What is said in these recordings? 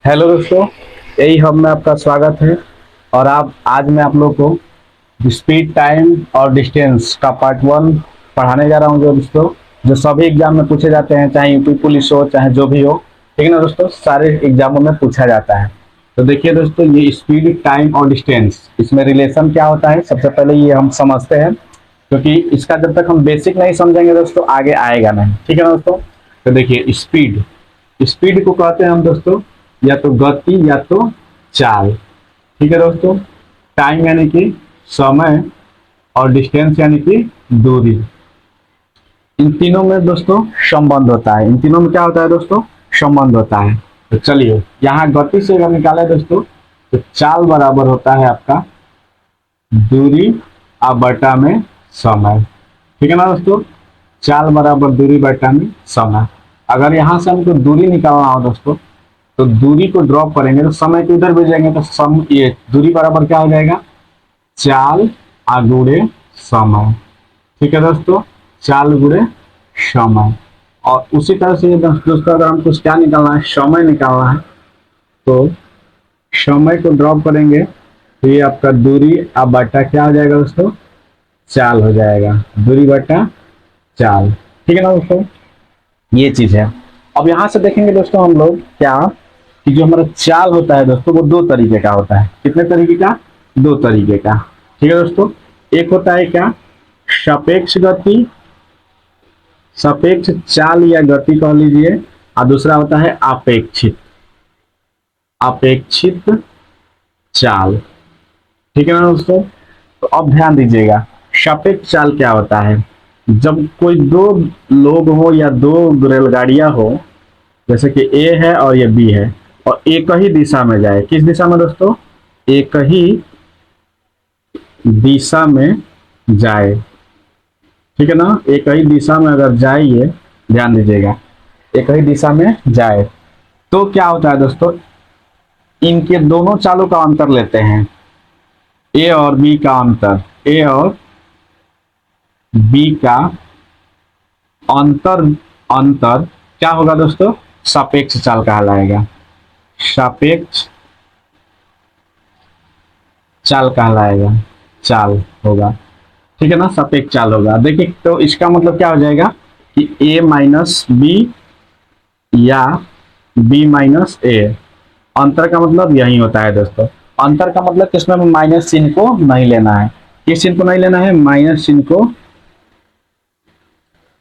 Hello दोस्तों, यही हम में आपका स्वागत है। और आप आज मैं आप लोग को स्पीड, टाइम और डिस्टेंस का पार्ट वन पढ़ाने जा रहा हूँ। जो दोस्तों जो सभी एग्जाम में पूछे जाते हैं, चाहे यूपी पुलिस हो चाहे जो भी हो, ठीक है ना दोस्तों, सारे एग्जामों में पूछा जाता है। तो देखिए दोस्तों, ये स्पीड, टाइम और डिस्टेंस, इसमें रिलेशन क्या होता है सबसे पहले ये हम समझते हैं, क्योंकि इसका जब तक हम बेसिक नहीं समझेंगे दोस्तों आगे आएगा नहीं। ठीक है ना दोस्तों। तो देखिए स्पीड, स्पीड को कहते हैं हम दोस्तों या तो गति या तो चाल। ठीक है दोस्तों। टाइम यानी कि समय और डिस्टेंस यानी कि दूरी। इन तीनों में दोस्तों संबंध होता है। इन तीनों में क्या होता है दोस्तों? संबंध होता है। तो चलिए यहाँ गति से अगर निकाले दोस्तों, तो चाल बराबर होता है आपका दूरी और बटा में समय। ठीक है ना दोस्तों। चाल बराबर दूरी बटा में समय। अगर यहाँ से हमको दूरी निकालना हो दोस्तों, तो दूरी को ड्रॉप करेंगे तो समय को इधर भेजेंगे तो सम ये दूरी बराबर क्या हो जाएगा? चाल गुणे समय। ठीक है दोस्तों, चाल गुणे समय। और उसी तरह से दोस्तों अगर हमको क्या निकालना है, समय निकालना है, तो समय को ड्रॉप करेंगे तो ये आपका दूरी अब बटा क्या हो जाएगा दोस्तों? चाल हो जाएगा। दूरी बटा चाल। ठीक है ना दोस्तों, ये चीज है। अब यहाँ से देखेंगे दोस्तों हम लोग क्या, कि जो हमारा चाल होता है दोस्तों वो दो तरीके का होता है। कितने तरीके का? दो तरीके का। ठीक है दोस्तों। एक होता है क्या? सापेक्ष गति, सापेक्ष चाल या गति कह लीजिए। और दूसरा होता है अपेक्षित, अपेक्षित चाल। ठीक है ना दोस्तों। तो अब ध्यान दीजिएगा, सापेक्ष चाल क्या होता है? जब कोई दो लोग हो या दो रेलगाड़ियां हो, जैसे कि ए है और ये बी है, और एक ही दिशा में जाए। किस दिशा में दोस्तों? एक ही दिशा में जाए। ठीक है ना। एक ही दिशा में अगर जाइए, ध्यान दीजिएगा, एक ही दिशा में जाए तो क्या होता है दोस्तों? इनके दोनों चालों का अंतर लेते हैं, ए और बी का अंतर। ए और बी का अंतर, अंतर क्या होगा दोस्तों? सापेक्ष चाल कहलाएगा। सापेक्ष चाल कहलाएगा, चाल होगा। ठीक है ना, सापेक्ष चाल होगा। देखिए तो इसका मतलब क्या हो जाएगा कि a माइनस बी या b माइनस ए। अंतर का मतलब यही होता है दोस्तों। अंतर का मतलब किसमें माइनस चिन्ह को नहीं लेना है। किस चिन्ह को नहीं लेना है? माइनस चिन्ह को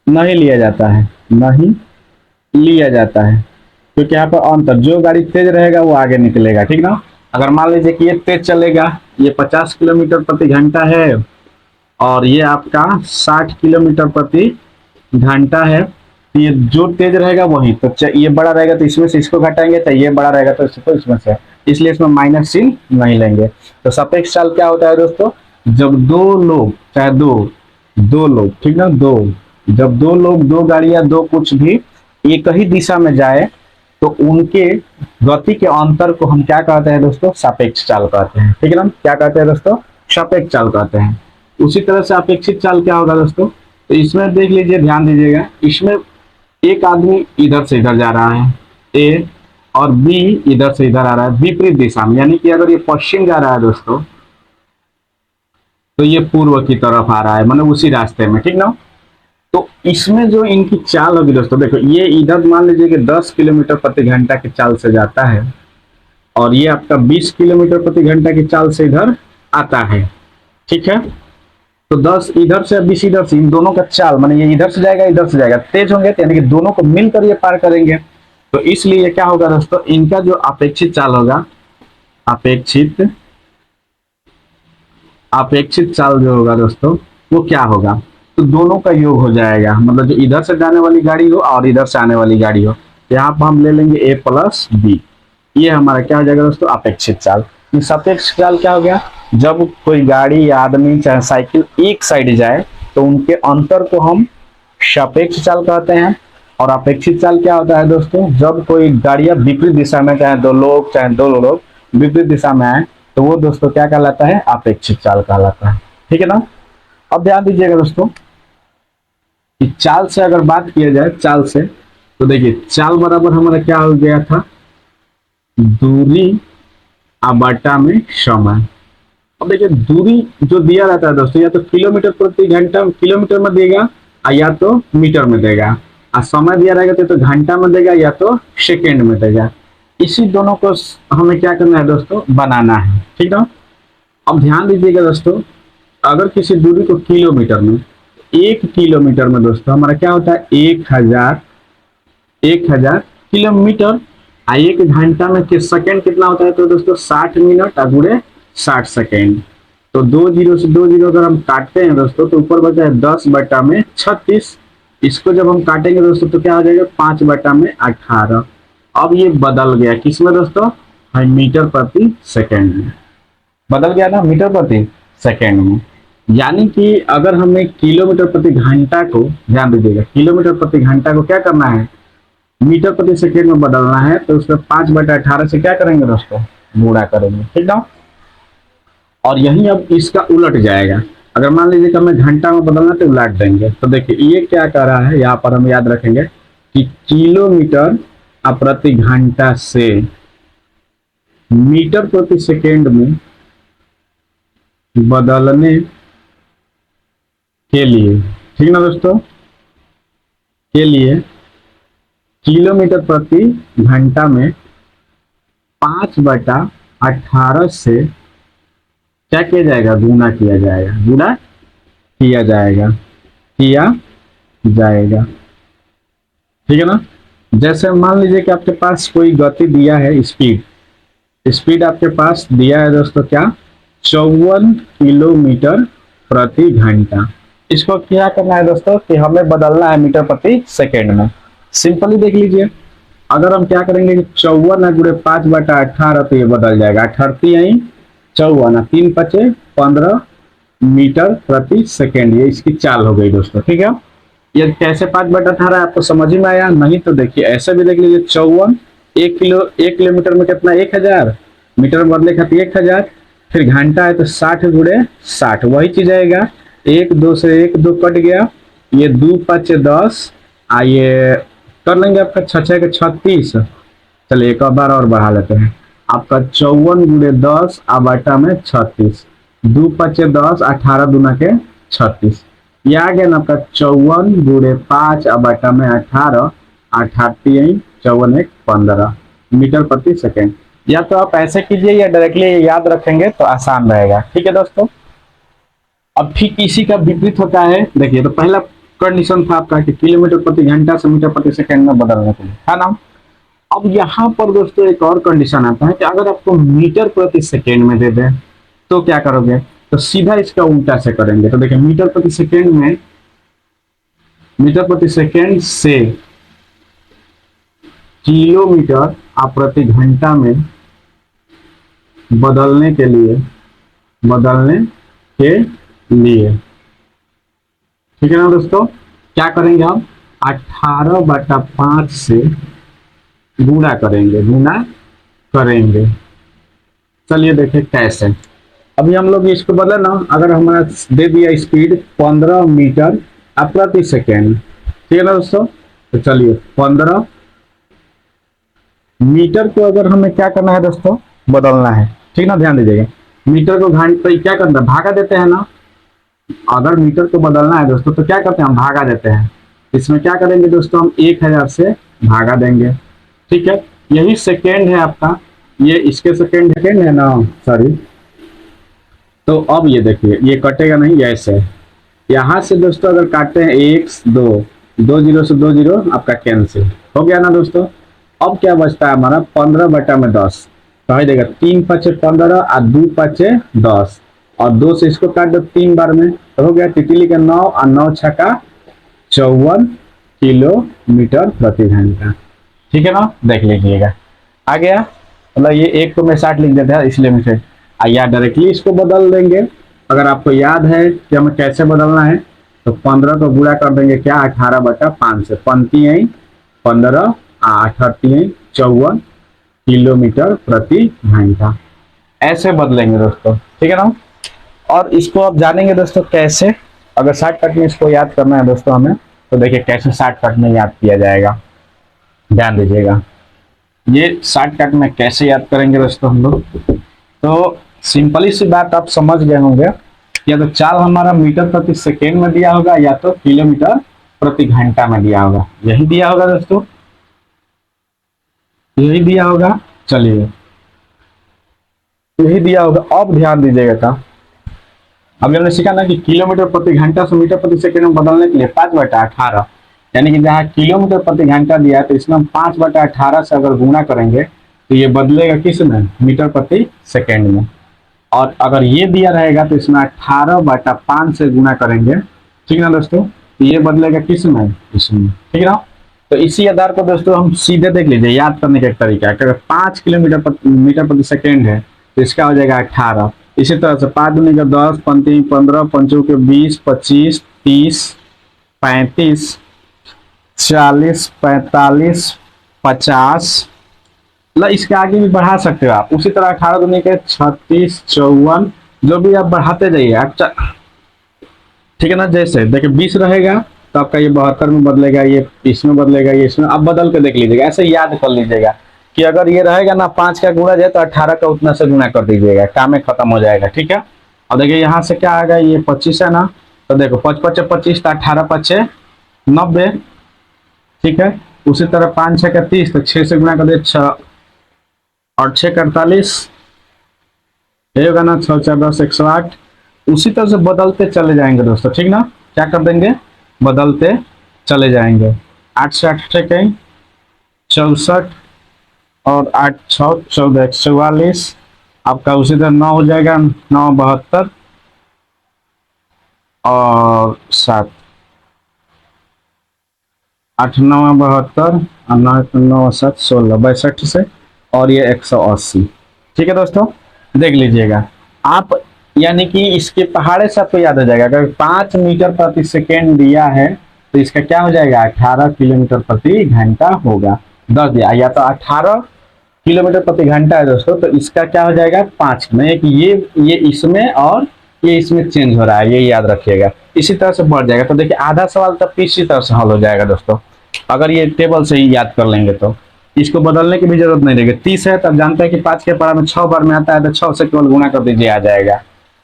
नहीं लिया जाता है, नहीं लिया जाता है, क्योंकि यहाँ पर अंतर, जो गाड़ी तेज रहेगा वो आगे निकलेगा। ठीक ना। अगर मान लीजिए कि ये तेज चलेगा, ये 50 किलोमीटर प्रति घंटा है और ये आपका 60 किलोमीटर प्रति घंटा है, तो ये जो तेज रहेगा वही, तो ये बड़ा रहेगा तो इसमें से इसको घटाएंगे, तो ये बड़ा रहेगा तो इसको इसमें से, इसलिए इसमें माइनस चिन्ह नहीं लेंगे। तो सापेक्ष चाल क्या होता है दोस्तों? जब दो लोग, चाहे दो लोग, ठीक ना, जब दो लोग, दो गाड़ियां, दो कुछ भी एक ही दिशा में जाए, तो उनके गति के अंतर को हम क्या कहते हैं दोस्तों? सापेक्ष चाल कहते हैं। ठीक है ना। क्या कहते हैं दोस्तों? सापेक्ष चाल कहते हैं। उसी तरह से अपेक्षित चाल क्या होगा दोस्तों? तो इसमें देख लीजिए, ध्यान दीजिएगा, इसमें एक आदमी इधर से इधर जा रहा है, ए, और बी इधर से इधर आ रहा है विपरीत दिशा में। यानी कि अगर ये पश्चिम जा रहा है दोस्तों, तो ये पूर्व की तरफ आ रहा है, मतलब उसी रास्ते में। ठीक ना। तो इसमें जो इनकी चाल होगी दोस्तों, देखो ये इधर मान लीजिए कि 10 किलोमीटर प्रति घंटा की चाल से जाता है, और ये आपका 20 किलोमीटर प्रति घंटा की चाल से इधर आता है। ठीक है। तो 10 इधर से 20 इधर से, इन दोनों का चाल माने ये इधर से जाएगा इधर से जाएगा, तेज होंगे तो यानी कि दोनों को मिलकर ये पार करेंगे। तो इसलिए क्या होगा दोस्तों? इनका जो अपेक्षित चाल होगा, अपेक्षित अपेक्षित चाल जो होगा दोस्तों, वो क्या होगा? तो दोनों का योग हो जाएगा, मतलब जो इधर से जाने वाली गाड़ी हो और इधर से आने वाली गाड़ी हो, यहाँ पर हम ले लेंगे a प्लस बी। ये हमारा क्या हो जाएगा दोस्तों? अपेक्षित चाल। सापेक्ष चाल क्या हो गया? जब कोई गाड़ी या आदमी चाहे साइकिल एक साइड जाए, तो उनके अंतर को हम सापेक्ष चाल कहते हैं। और अपेक्षित चाल क्या होता है दोस्तों? जब कोई गाड़ियां विपरीत दिशा में, चाहे दो लोग चाहे दो लोग विपरीत दिशा में आए, तो वो दोस्तों क्या कहलाता है? अपेक्षित चाल कहलाता है। ठीक है ना। अब ध्यान दीजिएगा दोस्तों, कि चाल से अगर बात किया जाए, चाल से, तो देखिए चाल बराबर हमारा क्या हो गया था? दूरी बटा में समय। अब देखिए दूरी जो दिया रहता है दोस्तों, या तो किलोमीटर प्रति घंटा किलोमीटर में देगा या तो मीटर में देगा, और समय दिया रहेगा तो घंटा में देगा या तो सेकेंड में देगा। इसी दोनों को हमें क्या करना है दोस्तों, बनाना है, ठीक ना। अब ध्यान दीजिएगा दोस्तों, अगर किसी दूरी को किलोमीटर में, 1 किलोमीटर में दोस्तों हमारा क्या होता है, 1000 किलोमीटर। 1 घंटा में सेकंड कितना होता है तो दोस्तों 60 मिनट और गुणे 60 सेकेंड। तो 2 जीरो से 2 जीरो अगर हम काटते हैं दोस्तों तो ऊपर बचा है 10/36। इसको जब हम काटेंगे दोस्तों तो क्या हो जाएगा, 5/18। अब ये बदल गया किसमें दोस्तों, मीटर प्रति सेकेंड में बदल गया ना, मीटर प्रति सेकेंड में। यानी कि अगर हमें किलोमीटर प्रति घंटा को, ध्यान दीजिएगा, किलोमीटर प्रति घंटा को क्या करना है, मीटर प्रति सेकेंड में बदलना है, तो उसमें 5/18 से क्या करेंगे दोस्तों, गुणा करेंगे, ठीक ना। और यही अब इसका उलट जाएगा। अगर मान लीजिए कि हमें घंटा में बदलना तो उलट देंगे। तो देखिए ये क्या कर रहा है, यहाँ पर हम याद रखेंगे कि किलोमीटर प्रति घंटा से मीटर प्रति सेकेंड में बदलने के लिए, ठीक ना दोस्तों, के लिए किलोमीटर प्रति घंटा में 5/18 से क्या किया जाएगा, गुणा किया जाएगा, गुणा किया जाएगा, ठीक है ना। जैसे मान लीजिए कि आपके पास कोई गति दिया है, स्पीड आपके पास दिया है दोस्तों क्या, 54 किलोमीटर प्रति घंटा। इसको क्या करना है दोस्तों कि हमें बदलना है मीटर प्रति सेकेंड में। सिंपली देख लीजिए, अगर हम क्या करेंगे कि 54 गुणे 5/18 तो ये बदल जाएगा, 38 54 3 5 15 मीटर प्रति सेकेंड। ये इसकी चाल हो गई दोस्तों, ठीक है। ये कैसे 5/18 आपको समझ में आया, नहीं तो देखिए ऐसे भी देख लीजिए, 54 1 किलोमीटर में कितना, 1000 मीटर में बदले खातिर 1000, फिर घंटा है तो 60 गुणे 60 वही चीज आएगा। 1 2 से 1 2 कट गया, ये 2 5 10, आइए कर लेंगे आपका 6 6 के 36। चलिए एक बार और बढ़ा लेते हैं, आपका 54 गुणे 10 बटा में 36, 2 5 10 18 दूना के 36। ये आ गया ना आपका 54 गुणे 5 बटा में 18, 38 54 1 15 मीटर प्रति सेकेंड। या तो आप ऐसे कीजिए या डायरेक्टली याद रखेंगे तो आसान रहेगा, ठीक है दोस्तों। अब ठीक इसी का विपरीत होता है, देखिए तो पहला कंडीशन था आपका कि किलोमीटर प्रति घंटा से मीटर प्रति सेकेंड में बदलने के लिए, है ना। अब यहाँ पर दोस्तों एक और कंडीशन आता है कि अगर आपको मीटर प्रति सेकेंड में दे दे तो क्या करोगे, तो सीधा इसका उल्टा से करेंगे। तो देखिए मीटर प्रति सेकेंड में, मीटर प्रति सेकेंड से किलोमीटर प्रति घंटा में बदलने के लिए, ठीक है ना दोस्तों, क्या करेंगे हम 18/5 से गुणा करेंगे। चलिए देखें कैसे। अभी हम लोग इसको बदले ना, अगर हमारा दे दिया स्पीड 15 मीटर प्रति सेकेंड, ठीक है ना दोस्तों। तो चलिए 15 मीटर को अगर हमें क्या करना है दोस्तों, बदलना है, ठीक ना। ध्यान दीजिएगा, मीटर को घंटे क्या करना है, भागा देते हैं ना। अगर मीटर को बदलना है दोस्तों तो क्या करते हैं, हम भागा देते हैं। इसमें क्या करेंगे दोस्तों, हम 1000 से भागा देंगे, ठीक है। यही सेकेंड है आपका, ये इसके सेकेंड है ना, सॉरी। तो अब ये देखिए ये कटेगा नहीं, ऐसे यहाँ से दोस्तों अगर काटते हैं 1 2 0 से 2 0 आपका कैंसिल हो गया ना दोस्तों। अब क्या बचता है हमारा 15/10, कह देगा 3 5 15 और 2 5 10, और 2 से इसको काट दो 3 बार में, तो हो गया तितली का 9 और 9 छक्का 54 किलोमीटर प्रति घंटा, ठीक है ना। देख लीजिएगा आ गया, मतलब ये एक को मैं 60 लिख देता है इसलिए मैं या डायरेक्टली इसको बदल देंगे। अगर आपको याद है कि हमें कैसे बदलना है तो 15 को गुणा कर देंगे क्या, 18/5 से, 15 15 38 54 किलोमीटर प्रति घंटा, ऐसे बदलेंगे दोस्तों, ठीक है ना। और इसको आप जानेंगे दोस्तों कैसे, अगर शॉर्टकट में इसको याद करना है दोस्तों हमें, तो देखिए कैसे शॉर्टकट में याद किया जाएगा, ध्यान दीजिएगा। ये शॉर्टकट में कैसे याद करेंगे दोस्तों हम लोग, तो सिंपली सी बात आप समझ गए होंगे। या तो चाल हमारा मीटर प्रति सेकेंड में दिया होगा या तो किलोमीटर प्रति घंटा में दिया होगा, यही दिया होगा दोस्तों, यही दिया होगा। चलिए, यही दिया होगा। अब ध्यान दीजिएगा का, अभी हमने सीखा ना कि किलोमीटर प्रति घंटा से मीटर प्रति सेकेंड में बदलने के लिए 5/18, यानी कि जहाँ किलोमीटर प्रति घंटा दिया है तो इसमें हम 5/18 से अगर गुणा करेंगे तो ये बदलेगा किस में, मीटर प्रति सेकेंड में। और अगर ये दिया रहेगा तो इसमें 18/5 से गुणा करेंगे, ठीक ना दोस्तों, तो ये बदलेगा किस में, इसमें, ठीक ना। तो इसी आधार पर दोस्तों हम सीधे देख लीजिए, याद करने का एक तरीका है कि अगर 5 किलोमीटर मीटर प्रति सेकेंड है तो इसका हो जाएगा 18। इसी तरह से 5 दूनी का 10, 5 15, 5 के 20, 25, 30, 35, 40, 45, 50, मतलब इसके आगे भी बढ़ा सकते हो आप। उसी तरह 18 दूनी के 36, 54, जो भी आप बढ़ाते जाइए। अच्छा, ठीक है ना। जैसे देखिए 20 रहेगा तो आपका ये 72 में बदलेगा, ये इसमें बदलेगा, ये इसमें, आप बदल के देख लीजिएगा, ऐसे याद कर लीजिएगा कि अगर ये रहेगा ना 5 का गुणा जाए तो 18 का उतना से गुणा कर दीजिएगा, काम में खत्म हो जाएगा, ठीक है। और देखिए यहाँ से क्या आएगा, ये 25 है ना, तो देखो 5 5 25, तो 18 5 90, ठीक है। उसी तरह 5 6 का 30, तो 6 से गुणा कर दे 6 और 6 का 48, ये होगा ना 6 4 10 108। उसी तरह से बदलते चले जाएंगे दोस्तों, ठीक ना। क्या कर देंगे, बदलते चले जाएंगे। 8 से 8 कहीं 64 और 8 6 14 144, आपका उसी तरह 9 हो जाएगा, 9 72 और 7, 8 9 72 और 9 9 7 16 62 से, और ये 180, ठीक है दोस्तों। देख लीजिएगा आप, यानी कि इसके पहाड़े से आपको याद हो जाएगा, अगर 5 मीटर प्रति सेकेंड दिया है तो इसका क्या हो जाएगा, 18 किलोमीटर प्रति घंटा होगा। 10 दिया या तो 18 किलोमीटर प्रति घंटा है दोस्तों, तो इसका क्या हो जाएगा 5 में, कि ये इसमें और ये इसमें चेंज हो रहा है, ये याद रखिएगा। इसी तरह से बढ़ जाएगा। तो देखिए आधा सवाल तब इसी तरह से हल हो जाएगा दोस्तों, अगर ये टेबल से ही याद कर लेंगे तो इसको बदलने की भी जरूरत नहीं रहेगी। 30 है तब जानते हैं कि 5 के पढ़ा में 6 बार में आता है, तो 6 से केवल गुणा कर दीजिए, आ जाएगा,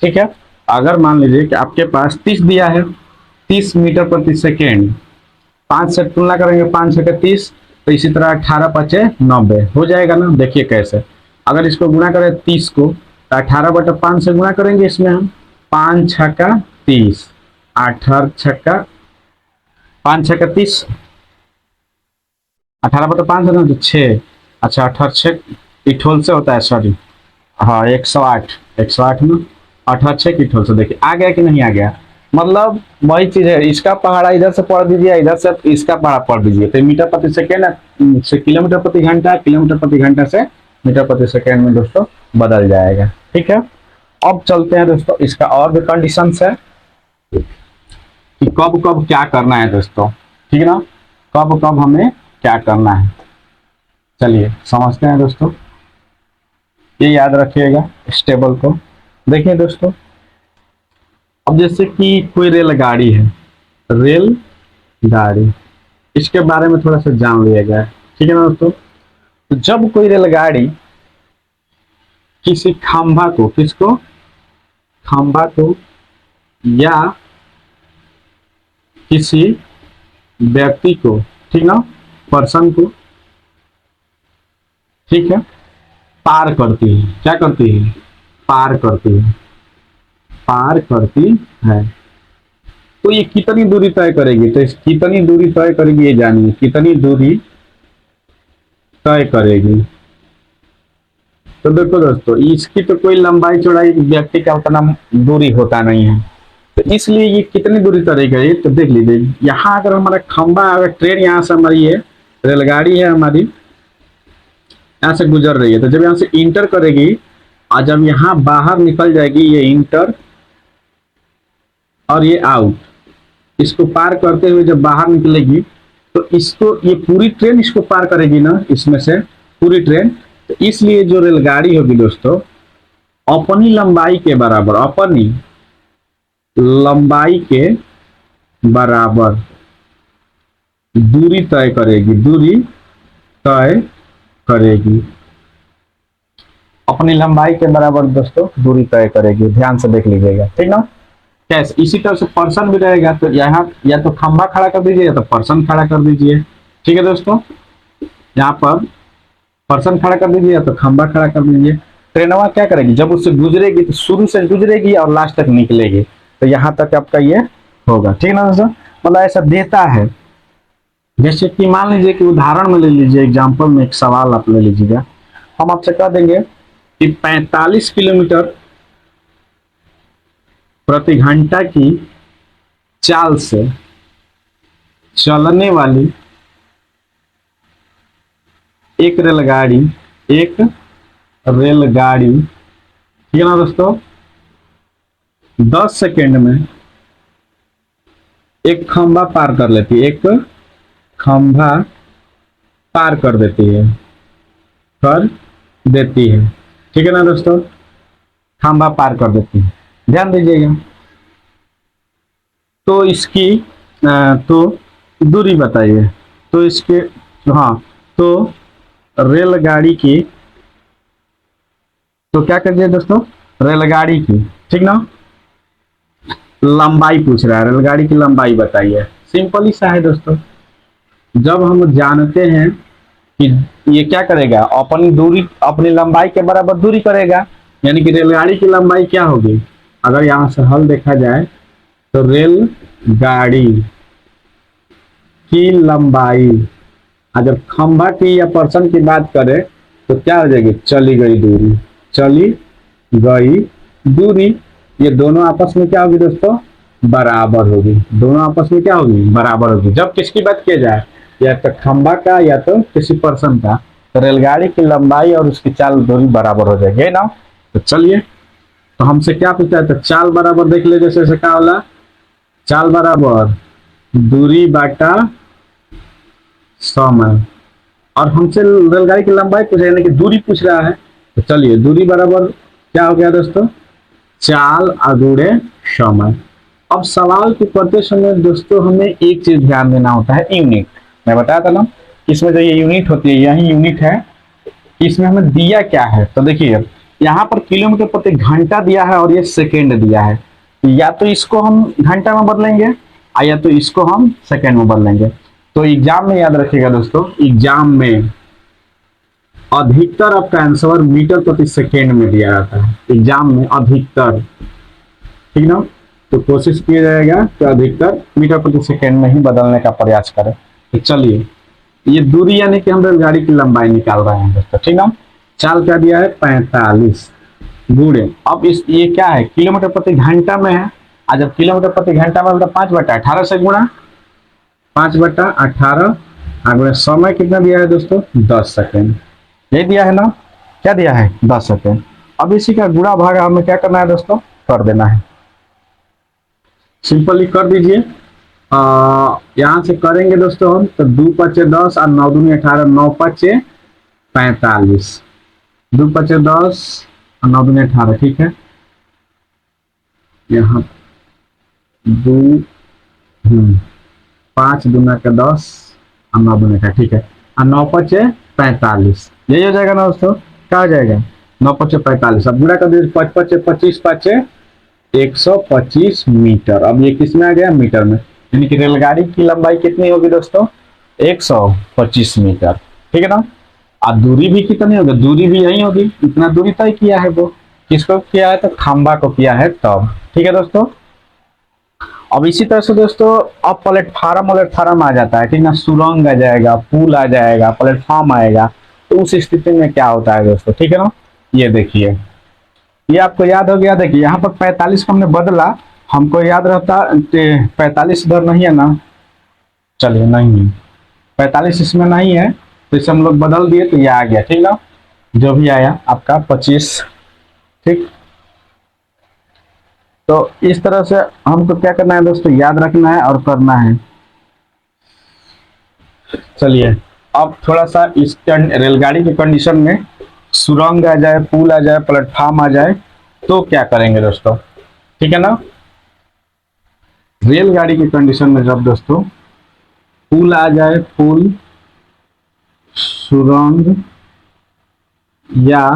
ठीक है। अगर मान लीजिए कि आपके पास 30 दिया है, 30 मीटर प्रति सेकेंड, 5 से तुलना करेंगे, 5 से 30, तो इसी तरह 18 5 90 हो जाएगा ना। देखिए कैसे, अगर इसको गुणा करें 30 को, तो 18/5 से गुणा करेंगे इसमें हम, 5 6 का 30, 8 6 का 5 6 का 30, 18/5 है ना, तो 6, अच्छा 18 6 इठोल से होता है, सॉरी, हाँ 108, 108 में 18 6 इठोल से। देखिए आ गया कि नहीं आ गया, मतलब वही चीज है, इसका पहाड़ा इधर से पढ़ दीजिए, इधर से इसका पहाड़ा पढ़ दीजिए, तो मीटर प्रति सेकेंड से किलोमीटर प्रति घंटा, किलोमीटर प्रति घंटा से मीटर प्रति सेकेंड में दोस्तों बदल जाएगा, ठीक है। अब चलते हैं दोस्तों, इसका और भी कंडीशन है कि कब कब क्या करना है दोस्तों, ठीक है ना, कब कब हमें क्या करना है। चलिए समझते हैं दोस्तों, ये याद रखिएगा इस टेबल को। देखिए दोस्तों, अब जैसे कि कोई रेलगाड़ी है, रेल गाड़ी, इसके बारे में थोड़ा सा जान लिया जाए, ठीक है ना दोस्तों। तो जब कोई रेलगाड़ी किसी खंभा को, किसको, खंभा को या किसी व्यक्ति को, ठीक ना, पर्सन को, ठीक है, पार करती है, क्या करती है, पार करती है, पार करती है, तो ये कितनी दूरी तय करेगी, तो इस कितनी दूरी तय करेगी ये जानिए, कितनी दूरी तय करेगी। तो देखो दोस्तों, इसकी तो कोई लंबाई चौड़ाई व्यक्ति का उतना दूरी होता नहीं है, तो इसलिए ये कितनी दूरी तय करेगी। तो देख लीजिए, यहाँ अगर हमारा खंबा, अगर ट्रेन यहाँ से हमारी है, रेलगाड़ी है हमारी, यहाँ से गुजर रही है, तो जब यहाँ से इंटर करेगी और जब यहाँ बाहर निकल जाएगी, ये इंटर और ये आउट, इसको पार करते हुए जब बाहर निकलेगी तो इसको, ये पूरी ट्रेन इसको पार करेगी ना, इसमें से पूरी ट्रेन। तो इसलिए जो रेलगाड़ी होगी दोस्तों, अपनी लंबाई के बराबर, अपनी लंबाई के बराबर दूरी तय करेगी, दूरी तय करेगी, अपनी लंबाई के बराबर दोस्तों दूरी तय करेगी। ध्यान से देख लीजिएगा, ठीक ना। कैसे, इसी तरह से पर्सन भी रहेगा, तो यहाँ या तो खंभा खड़ा कर दीजिए या तो पर्सन खड़ा कर दीजिए। ठीक है दोस्तों, यहाँ पर पर्सन खड़ा कर दीजिए या तो खंभा खड़ा कर दीजिए। ट्रेनवा क्या करेगी, जब उससे गुजरेगी तो शुरू से गुजरेगी और लास्ट तक निकलेगी, तो यहाँ तक आपका ये होगा। ठीक है ना दोस्तों, मतलब ऐसा देता है। जैसे कि मान लीजिए कि उदाहरण में ले लीजिए, एग्जाम्पल में एक सवाल आप ले लीजिएगा। हम आपसे कह देंगे कि 45 किलोमीटर प्रति घंटा की चाल से चलने वाली एक रेलगाड़ी, ठीक है ना दोस्तों, 10 सेकेंड में एक खंभा पार कर लेती है, एक खंभा पार कर देती है, कर देती है। ठीक है ना दोस्तों, खंभा पार कर देती है। ध्यान दीजिएगा। तो इसकी तो दूरी बताइए। तो इसके, हाँ, तो रेलगाड़ी की, तो क्या करिए दोस्तों, रेलगाड़ी की, ठीक ना, लंबाई पूछ रहा है, रेलगाड़ी की लंबाई बताइए। सिंपल ही सा है दोस्तों। जब हम जानते हैं कि ये क्या करेगा, अपनी दूरी, अपनी लंबाई के बराबर दूरी करेगा, यानी कि रेलगाड़ी की लंबाई क्या होगी, अगर यहां से हल देखा जाए तो रेलगाड़ी की लंबाई, अगर खंभा की या पर्सन की बात करें तो क्या हो जाएगी, चली गई दूरी, चली गई दूरी। ये दोनों आपस में क्या होगी दोस्तों, बराबर होगी। दोनों आपस में क्या होगी, बराबर होगी। जब किसकी बात किया जाए, या तो खंभा का या तो किसी पर्सन का, तो रेलगाड़ी की लंबाई और उसकी चाल दूरी बराबर हो जाएगी ना। तो चलिए, तो हमसे क्या पूछा है, तो चाल बराबर देख ले, जैसे क्या होला, चाल बराबर दूरी बाटा समय, और हमसे रेलगाड़ी की लंबाई पूछ रहा है, यानी कि दूरी पूछ रहा है। तो चलिए, दूरी बराबर क्या हो गया दोस्तों, चाल अगुणे समय। अब सवाल को करते समय दोस्तों हमें एक चीज ध्यान देना होता है, यूनिट। मैं बताया था ना, इसमें जो ये यूनिट होती है, यही यूनिट है। इसमें हमें दिया क्या है, तो देखिए यहाँ पर किलोमीटर प्रति घंटा दिया है और ये सेकेंड दिया है। या तो इसको हम घंटा में बदलेंगे या तो इसको हम सेकेंड में बदलेंगे। तो एग्जाम में याद रखिएगा दोस्तों, एग्जाम में अधिकतर आपका आंसर मीटर प्रति सेकेंड में दिया जाता है, एग्जाम में अधिकतर, ठीक ना। तो कोशिश किया जाएगा कि अधिकतर मीटर प्रति सेकेंड में ही बदलने का प्रयास करें। तो चलिए, ये दूरी यानी कि हम रेलगाड़ी की लंबाई निकाल रहे हैं दोस्तों, ठीक ना। चाल क्या दिया है, 45 गुणे, अब इस ये क्या है, किलोमीटर प्रति घंटा में है। आज जब किलोमीटर प्रति घंटा में मतलब 5/18 से गुणा, 5/18, अगले समय कितना दिया है दोस्तों, 10 सेकेंड, ये दिया है ना, क्या दिया है, 10 सेकेंड। अब इसी का गुणा भाग हमें क्या करना है दोस्तों, कर देना है। सिंपली कर दीजिए, यहां से करेंगे दोस्तों हम, तो 2×5 = 10 और 9×2 = 18, 9×5 = 45, 2×5 = 10 और 9×2 = 18, ठीक है। यहाँ 2 5×2 = 10 और 9×2 = 18, ठीक है, और 9×5 = 45, यही हो जाएगा ना दोस्तों, क्या हो जाएगा, 9×5 = 45। अब गुणा कर दीजिए, 5×5 = 25, 5 125 मीटर। अब ये किस में आ गया, मीटर में, यानी कि रेलगाड़ी की लंबाई कितनी होगी दोस्तों, 125 मीटर, ठीक है ना। और दूरी भी कितनी होगी, दूरी भी यही होगी, इतना दूरी तय किया है वो, किसको किया है, तो खंभा को किया है तब, ठीक है दोस्तों। अब इसी तरह से दोस्तों अब प्लेटफार्म आ जाता है, ठीक ना, सुरंग आ जाएगा, पुल आ जाएगा, प्लेटफॉर्म आएगा। तो उस स्थिति में क्या होता है दोस्तों, ठीक है ना। ये देखिए, ये आपको याद हो गया, देखिए यहाँ पर 45 को हमने बदला, हमको याद रहता 45 इधर नहीं है ना, चलिए नहीं है, 45 इसमें नहीं है, तो इसे हम लोग बदल दिए तो ये आ गया, ठीक ना, जो भी आया आपका 25, ठीक। तो इस तरह से हमको क्या करना है दोस्तों, याद रखना है और करना है। चलिए, अब थोड़ा सा इस रेलगाड़ी की कंडीशन में सुरंग आ जाए, पुल आ जाए, प्लेटफॉर्म आ जाए, तो क्या करेंगे दोस्तों, ठीक है ना। रेलगाड़ी की कंडीशन में जब दोस्तों पुल आ जाए, पुल, सुरंग या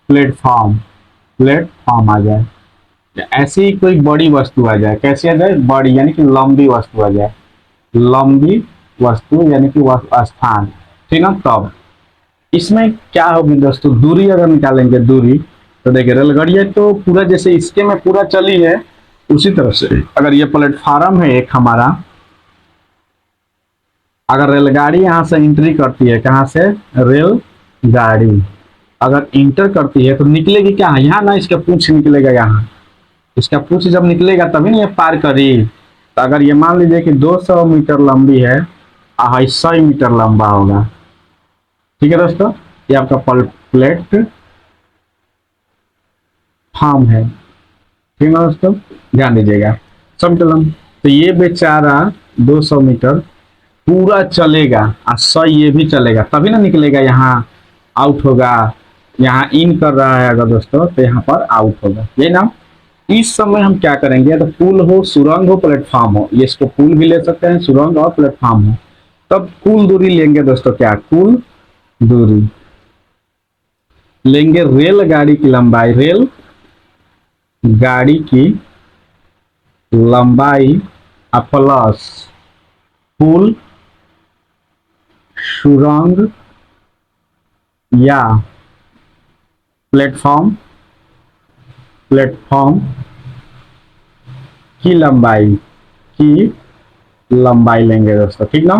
प्लेटफॉर्म, प्लेटफॉर्म आ जाए, ऐसी कोई बड़ी वस्तु आ जाए, कैसी आ जाए, बड़ी यानी कि लंबी वस्तु आ जाए, लंबी वस्तु यानी कि वह स्थान, ठीक ना। तब इसमें क्या होगी दोस्तों, दूरी अगर निकालेंगे दूरी, तो देखिए रेलगाड़ियाँ तो पूरा जैसे इसके में पूरा चली है, उसी तरह से अगर ये प्लेटफार्म है एक हमारा, अगर रेलगाड़ी यहाँ से एंट्री करती है, कहाँ से, रेलगाड़ी अगर इंटर करती है तो निकलेगी क्या, यहाँ ना इसका पूंछ निकलेगा, यहाँ इसका पूंछ जब निकलेगा तभी ना ये पार करी। तो अगर ये मान लीजिए कि 200 मीटर लंबी है, 250 मीटर लंबा होगा, ठीक है दोस्तों। ये आपका प्लेट फार्म है, ठीक है दोस्तों, ध्यान दीजिएगा समतुलन। तो ये बेचारा 200 मीटर पूरा चलेगा और 100 ये भी चलेगा, तभी ना निकलेगा, यहाँ आउट होगा, यहाँ इन कर रहा है अगर दोस्तों तो यहाँ पर आउट होगा, ये ना। इस समय हम क्या करेंगे, तो पुल हो, सुरंग हो, प्लेटफॉर्म हो, ये इसको पुल भी ले सकते हैं, सुरंग और प्लेटफॉर्म हो, तब कुल दूरी लेंगे दोस्तों, क्या कुल दूरी लेंगे, रेलगाड़ी की लंबाई, रेल गाड़ी की लंबाई प्लस पुल, सुरंग या प्लेटफॉर्म, प्लेटफॉर्म की लंबाई लेंगे दोस्तों, ठीक ना।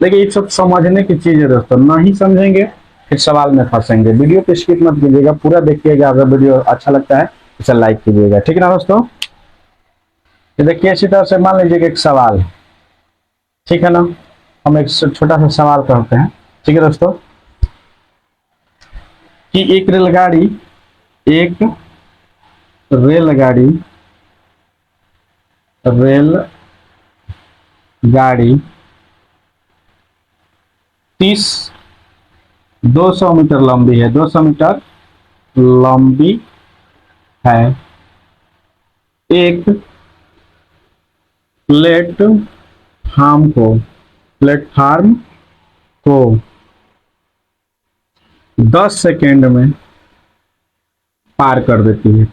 देखिए ये सब समझने की चीज है दोस्तों, नहीं समझेंगे फिर सवाल में फंसेंगे। वीडियो को स्किप मत कीजिएगा, पूरा देखिएगा, अगर वीडियो अच्छा लगता है इसे लाइक कीजिएगा, ठीक है ना दोस्तों। ये देखिए इसी तरह से मान लीजिए एक सवाल, ठीक है ना, हम एक छोटा सा सवाल करते हैं, ठीक है दोस्तों, कि एक रेलगाड़ी 200 मीटर लंबी है, 200 मीटर लंबी है, एक प्लेटफार्म को 10 सेकेंड में पार कर देती है,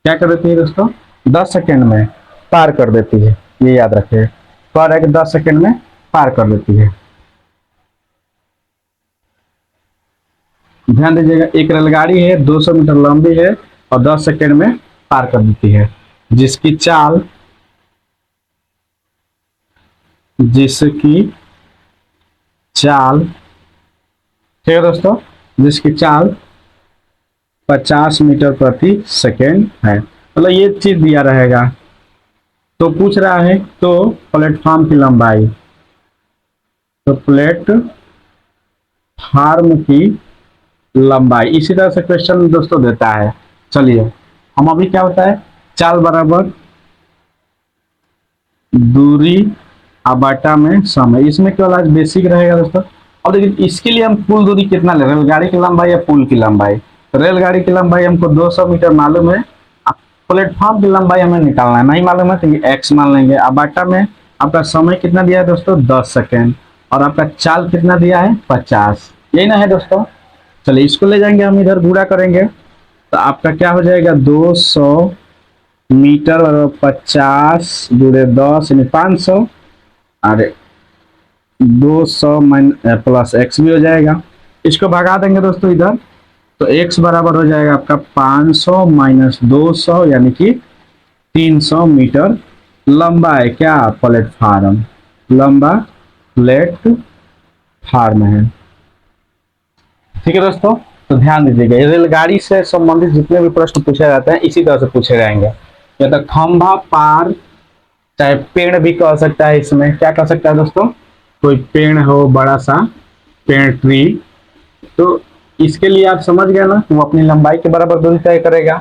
क्या कर देती है दोस्तों, 10 सेकेंड में पार कर देती है, ये याद रखिए, पर है कि 10 सेकेंड में पार कर देती है। ध्यान दीजिएगा, एक रेलगाड़ी है, 200 मीटर लंबी है और 10 सेकेंड में पार कर देती है, जिसकी चाल 50 मीटर प्रति सेकेंड है, मतलब ये चीज दिया रहेगा। तो पूछ रहा है तो प्लेटफॉर्म की लंबाई, तो प्लेटफार्म की लंबाई, इसी तरह से क्वेश्चन दोस्तों देता है। चलिए हम अभी क्या होता है, चाल बराबर दूरी बटा में समय, इसमें केवल आज बेसिक रहेगा दोस्तों। अब देखिए इसके लिए हम कुल दूरी कितना ले, रेलगाड़ी की लंबाई या पुल की लंबाई। रेलगाड़ी की लंबाई हमको 200 मीटर मालूम है, प्लेटफॉर्म की लंबाई हमें निकालना है, नहीं मालूम है तो ये x मान लेंगे। अब बाटा में आपका समय कितना दिया है दोस्तों, 10 सेकेंड, और आपका चाल कितना दिया है, 50, यही ना है दोस्तों। चलिए इसको ले जाएंगे हम इधर, गुणा करेंगे तो आपका क्या हो जाएगा, 200 मीटर और 50 गुणे 10 यानी 500, और 200 प्लस x भी हो जाएगा। इसको भगा देंगे दोस्तों इधर, तो x बराबर हो जाएगा आपका 500 माइनस 200 यानी कि 300 मीटर लंबा है क्या, प्लेटफार्म, लंबा प्लेटफार्म है, ठीक है दोस्तों। तो ध्यान दीजिएगा, रेलगाड़ी से संबंधित जितने भी प्रश्न पूछे जाते हैं इसी तरह से पूछे जाएंगे, या तो खंभा पार, चाहे पेड़ भी कह सकता है, इसमें क्या कह सकता है दोस्तों, कोई पेड़ हो, बड़ा सा पेड़, ट्री, तो इसके लिए आप समझ गए ना, वो अपनी लंबाई के बराबर दूरी तय करेगा।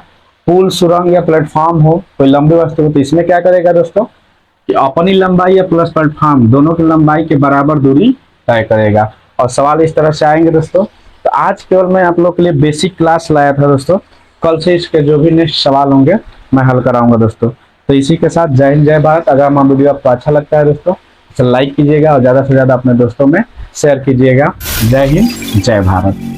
पुल, सुरंग या प्लेटफॉर्म हो, कोई लंबी वस्तु हो, तो इसमें क्या करेगा दोस्तों, कि अपनी लंबाई या प्लस प्लेटफॉर्म दोनों की लंबाई के बराबर दूरी तय करेगा। और सवाल इस तरह से आएंगे दोस्तों। तो आज केवल मैं आप लोग के लिए बेसिक क्लास लाया था दोस्तों, कल से इसके जो भी नेक्स्ट सवाल होंगे मैं हल कराऊंगा दोस्तों। तो इसी के साथ जय हिंद जय भारत। अगर हमारा वीडियो आपको अच्छा लगता है दोस्तों, लाइक कीजिएगा और ज़्यादा से ज़्यादा अपने दोस्तों में शेयर कीजिएगा। जय हिंद, जय भारत।